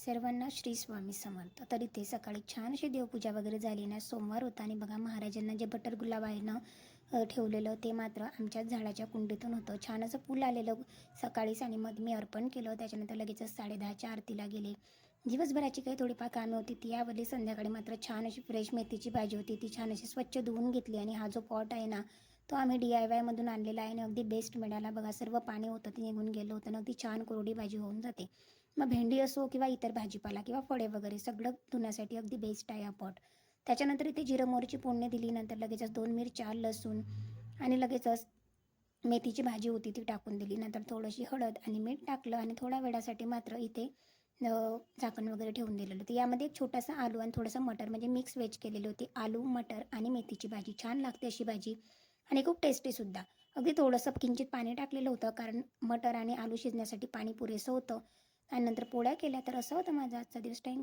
सर्वांना श्री स्वामी समर्थ. तर इथे सकाळी छान अशी देवपूजा वगैरे झाली ना. सोमवार होता आणि बघा महाराजांना जे बटर गुलाब आहे ना ठेवलेलं ते मात्र आमच्याच झाडाच्या कुंडीतून होतं. छान असं फुल आलेलं सकाळीच आणि मग मी अर्पण केलं. त्याच्यानंतर लगेचच 10:30च्या आरतीला गेले. दिवसभराची काही थोडीफार कामे होती ती आवरली. संध्याकाळी मात्र छान अशी फ्रेश मेथीची भाजी होती ती छान अशी स्वच्छ धुवून घेतली. आणि हा जो पॉट आहे ना तो आम्ही DIY मधून आणलेला आहे आणि अगदी बेस्ट मिळाला. बघा सर्व पाणी होतं ते निघून गेलं होतं ना. अगदी छान कोरडी भाजी होऊन जाते. मग भेंडी असो किंवा इतर भाजीपाला किंवा फळे वगैरे सगळं धुण्यासाठी अगदी बेस्ट आहे हा पॉट. त्याच्यानंतर इथे जिरं मोहरीची फोडणी दिली. नंतर लगेचच 2 मिरच्या, लसूण आणि लगेचच मेथीची भाजी होती ती टाकून दिली. नंतर थोडीशी हळद आणि मीठ टाकलं आणि थोड्या वेळासाठी मात्र इथे झाकण वगैरे ठेवून दिलेलं होतं. यामध्ये एक छोटासा आलू आणि थोडंसं मटर म्हणजे मिक्स व्हेज केलेली होती. आलू, मटर आणि मेथीची भाजी छान लागते अशी भाजी आणि खूप टेस्टीसुद्धा. अगदी थोडंसं किंचित पाणी टाकलेलं होतं कारण मटर आणि आलू शिजण्यासाठी पाणी पुरेसं होतं. आणि नंतर पोळ्या केल्या. तर असं होतं माझा आजचा दिवस. थँक्यू.